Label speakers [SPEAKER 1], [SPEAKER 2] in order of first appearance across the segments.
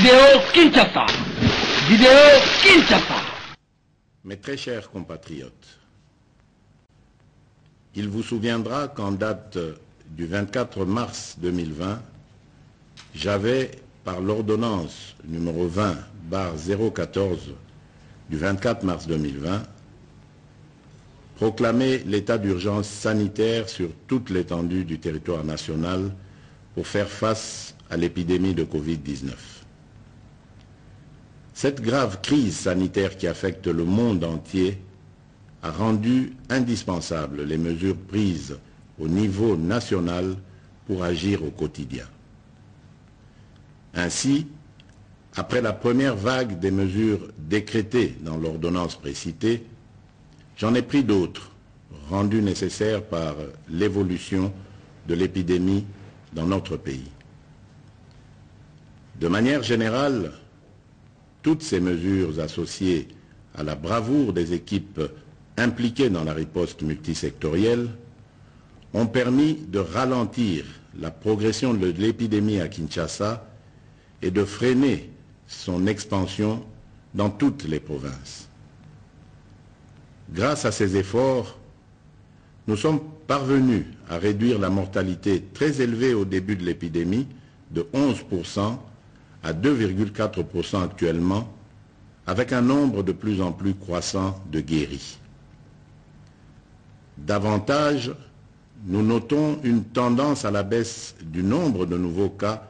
[SPEAKER 1] Vidéo Kinshasa. Vidéo Kinshasa.
[SPEAKER 2] Mes très chers compatriotes, il vous souviendra qu'en date du 24 mars 2020, j'avais, par l'ordonnance numéro 20/014 du 24 mars 2020, proclamé l'état d'urgence sanitaire sur toute l'étendue du territoire national pour faire face à l'épidémie de Covid-19. Cette grave crise sanitaire qui affecte le monde entier a rendu indispensables les mesures prises au niveau national pour agir au quotidien. Ainsi, après la première vague des mesures décrétées dans l'ordonnance précitée, j'en ai pris d'autres, rendues nécessaires par l'évolution de l'épidémie dans notre pays. De manière générale, toutes ces mesures associées à la bravoure des équipes impliquées dans la riposte multisectorielle ont permis de ralentir la progression de l'épidémie à Kinshasa et de freiner son expansion dans toutes les provinces. Grâce à ces efforts, nous sommes parvenus à réduire la mortalité très élevée au début de l'épidémie de 11% à 2,4% actuellement, avec un nombre de plus en plus croissant de guéris. Davantage, nous notons une tendance à la baisse du nombre de nouveaux cas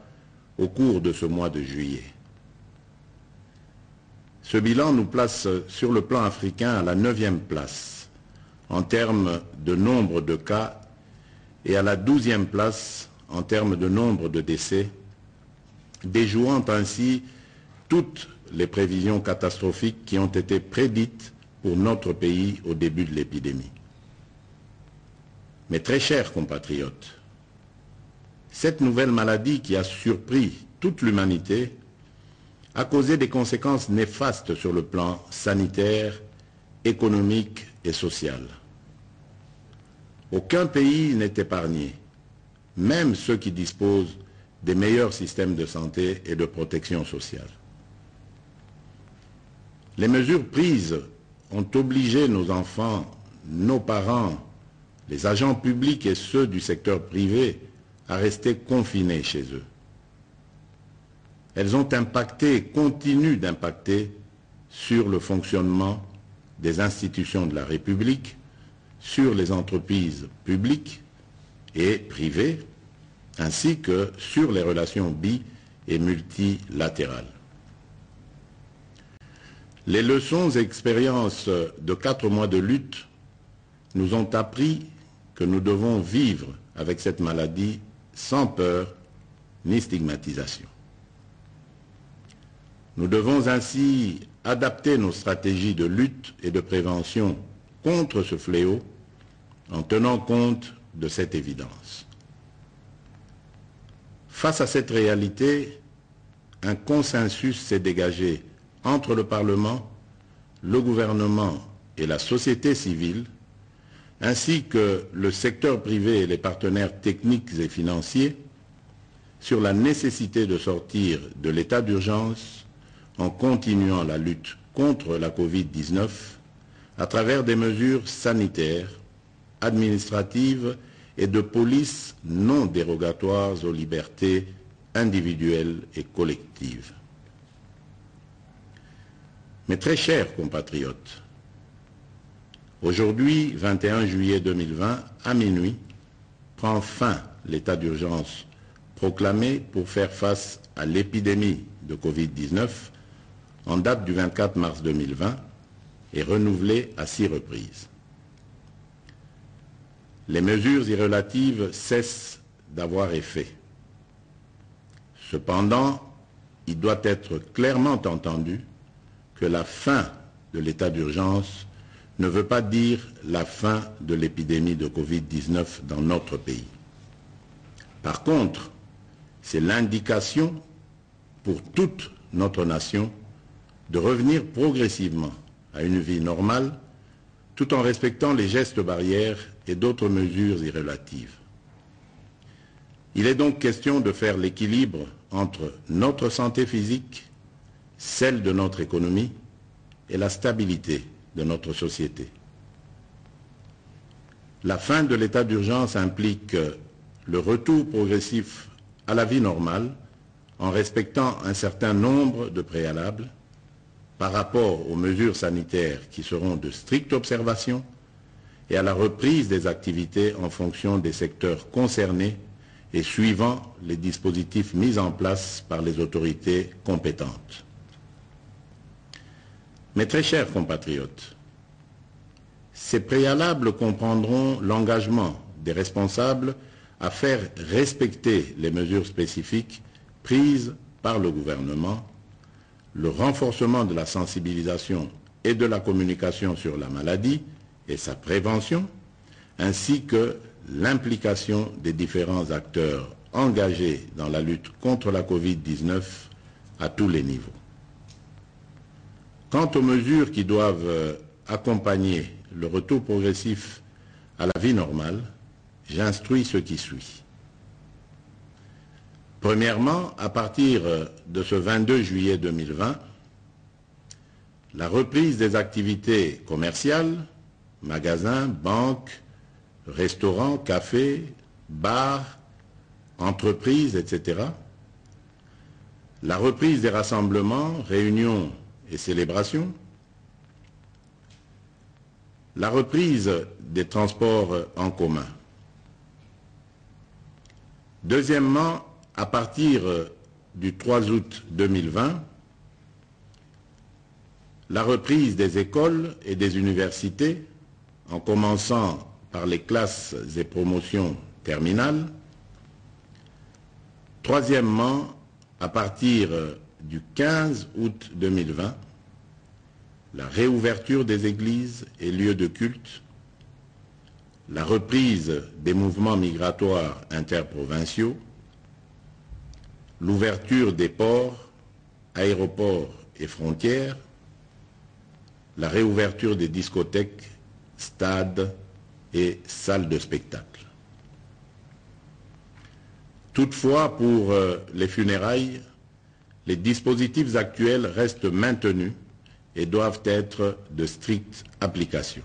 [SPEAKER 2] au cours de ce mois de juillet. Ce bilan nous place sur le plan africain à la 9e place en termes de nombre de cas et à la 12e place en termes de nombre de décès, déjouant ainsi toutes les prévisions catastrophiques qui ont été prédites pour notre pays au début de l'épidémie. Mes très chers compatriotes, cette nouvelle maladie qui a surpris toute l'humanité a causé des conséquences néfastes sur le plan sanitaire, économique et social. Aucun pays n'est épargné, même ceux qui disposent des meilleurs systèmes de santé et de protection sociale. Les mesures prises ont obligé nos enfants, nos parents, les agents publics et ceux du secteur privé à rester confinés chez eux. Elles ont impacté et continuent d'impacter sur le fonctionnement des institutions de la République, sur les entreprises publiques et privées, ainsi que sur les relations bi- et multilatérales. Les leçons et expériences de 4 mois de lutte nous ont appris que nous devons vivre avec cette maladie sans peur ni stigmatisation. Nous devons ainsi adapter nos stratégies de lutte et de prévention contre ce fléau en tenant compte de cette évidence. Face à cette réalité, un consensus s'est dégagé entre le Parlement, le gouvernement et la société civile, ainsi que le secteur privé et les partenaires techniques et financiers, sur la nécessité de sortir de l'état d'urgence en continuant la lutte contre la Covid-19 à travers des mesures sanitaires, administratives et de police non dérogatoires aux libertés individuelles et collectives. Mes très chers compatriotes, aujourd'hui, 21 juillet 2020, à minuit, prend fin l'état d'urgence proclamé pour faire face à l'épidémie de Covid-19 en date du 24 mars 2020 et renouvelé à 6 reprises. Les mesures y relatives cessent d'avoir effet. Cependant, il doit être clairement entendu que la fin de l'état d'urgence ne veut pas dire la fin de l'épidémie de Covid-19 dans notre pays. Par contre, c'est l'indication pour toute notre nation de revenir progressivement à une vie normale tout en respectant les gestes barrières et d'autres mesures y relatives. Il est donc question de faire l'équilibre entre notre santé physique, celle de notre économie et la stabilité de notre société. La fin de l'état d'urgence implique le retour progressif à la vie normale en respectant un certain nombre de préalables par rapport aux mesures sanitaires qui seront de stricte observation et à la reprise des activités en fonction des secteurs concernés et suivant les dispositifs mis en place par les autorités compétentes. Mes très chers compatriotes, ces préalables comprendront l'engagement des responsables à faire respecter les mesures spécifiques prises par le gouvernement, le renforcement de la sensibilisation et de la communication sur la maladie et sa prévention, ainsi que l'implication des différents acteurs engagés dans la lutte contre la Covid-19 à tous les niveaux. Quant aux mesures qui doivent accompagner le retour progressif à la vie normale, j'instruis ce qui suit. Premièrement, à partir de ce 22 juillet 2020, la reprise des activités commerciales, magasins, banques, restaurants, cafés, bars, entreprises, etc., la reprise des rassemblements, réunions et célébrations, la reprise des transports en commun. Deuxièmement, à partir du 3 août 2020, la reprise des écoles et des universités, en commençant par les classes et promotions terminales. Troisièmement, à partir du 15 août 2020, la réouverture des églises et lieux de culte, la reprise des mouvements migratoires interprovinciaux, l'ouverture des ports, aéroports et frontières, la réouverture des discothèques, stades et salles de spectacle. Toutefois, pour les funérailles, les dispositifs actuels restent maintenus et doivent être de stricte application.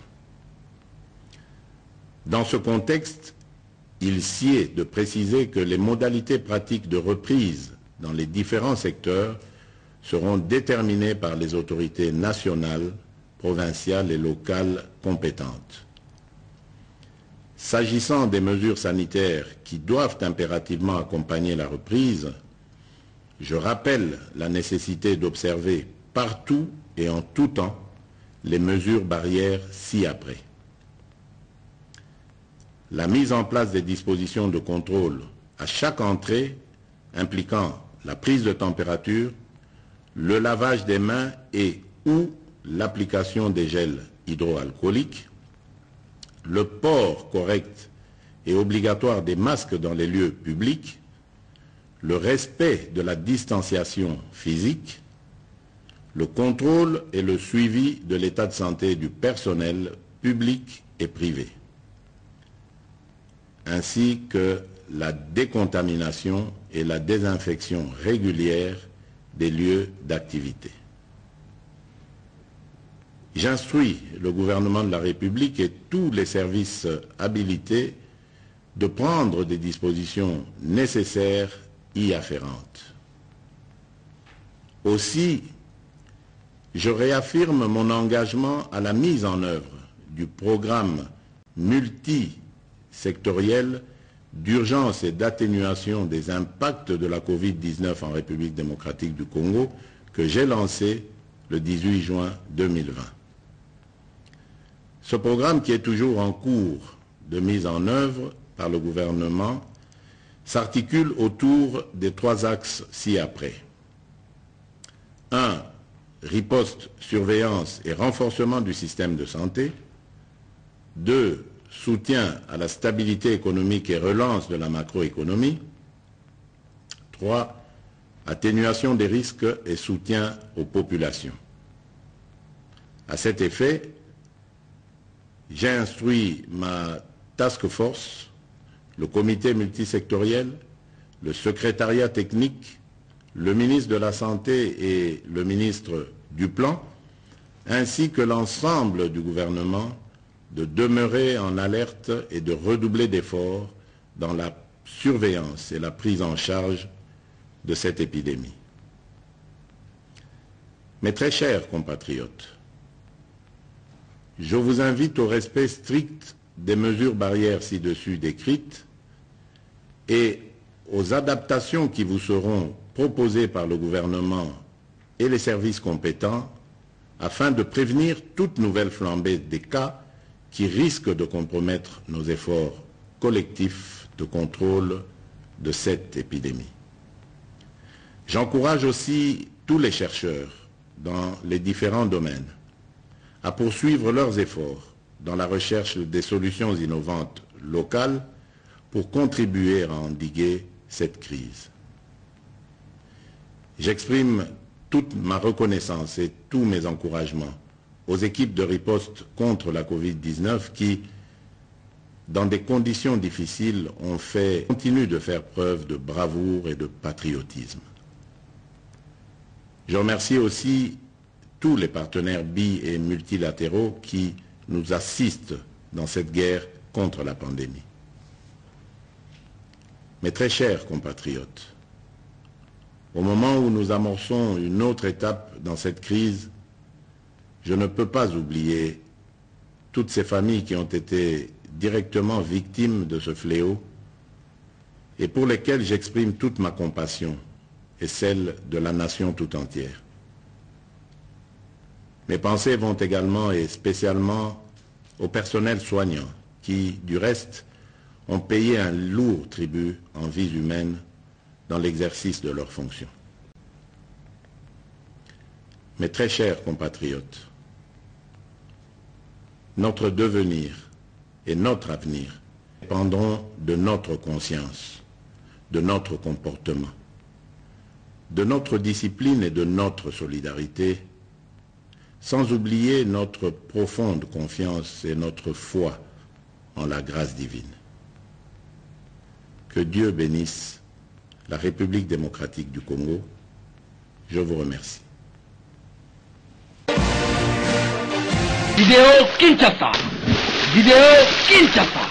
[SPEAKER 2] Dans ce contexte, il sied de préciser que les modalités pratiques de reprise dans les différents secteurs seront déterminées par les autorités nationales, provinciales et locales compétentes. S'agissant des mesures sanitaires qui doivent impérativement accompagner la reprise, je rappelle la nécessité d'observer partout et en tout temps les mesures barrières ci-après. La mise en place des dispositions de contrôle à chaque entrée impliquant la prise de température, le lavage des mains et ou l'application des gels hydroalcooliques, le port correct et obligatoire des masques dans les lieux publics, le respect de la distanciation physique, le contrôle et le suivi de l'état de santé du personnel public et privé, ainsi que la décontamination et la désinfection régulière des lieux d'activité. J'instruis le gouvernement de la République et tous les services habilités de prendre des dispositions nécessaires y afférentes. Aussi, je réaffirme mon engagement à la mise en œuvre du programme multisectoriel d'urgence et d'atténuation des impacts de la Covid-19 en République démocratique du Congo que j'ai lancé le 18 juin 2020. Ce programme, qui est toujours en cours de mise en œuvre par le gouvernement, s'articule autour des trois axes ci-après. 1. Riposte, surveillance et renforcement du système de santé. 2. Soutien à la stabilité économique et relance de la macroéconomie. 3. Atténuation des risques et soutien aux populations. À cet effet, j'ai instruit ma task force, le comité multisectoriel le secrétariat technique, le ministre de la Santé et le ministre du Plan, ainsi que l'ensemble du gouvernement, de demeurer en alerte et de redoubler d'efforts dans la surveillance et la prise en charge de cette épidémie. Mes très chers compatriotes, je vous invite au respect strict des mesures barrières ci-dessus décrites et aux adaptations qui vous seront proposées par le gouvernement et les services compétents afin de prévenir toute nouvelle flambée des cas qui risquent de compromettre nos efforts collectifs de contrôle de cette épidémie. J'encourage aussi tous les chercheurs dans les différents domaines à poursuivre leurs efforts dans la recherche des solutions innovantes locales pour contribuer à endiguer cette crise. J'exprime toute ma reconnaissance et tous mes encouragements aux équipes de riposte contre la Covid-19 qui, dans des conditions difficiles, continuent de faire preuve de bravoure et de patriotisme. Je remercie aussi tous les partenaires bi- et multilatéraux qui nous assistent dans cette guerre contre la pandémie. Mes très chers compatriotes, au moment où nous amorçons une autre étape dans cette crise, je ne peux pas oublier toutes ces familles qui ont été directement victimes de ce fléau et pour lesquelles j'exprime toute ma compassion et celle de la nation tout entière. Mes pensées vont également et spécialement au personnel soignant qui, du reste, ont payé un lourd tribut en vies humaines dans l'exercice de leurs fonctions. Mes très chers compatriotes, notre devenir et notre avenir dépendront de notre conscience, de notre comportement, de notre discipline et de notre solidarité, sans oublier notre profonde confiance et notre foi en la grâce divine. Que Dieu bénisse la République démocratique du Congo. Je vous remercie.
[SPEAKER 1] Vidéo Kinshasa. Vidéo Kinshasa.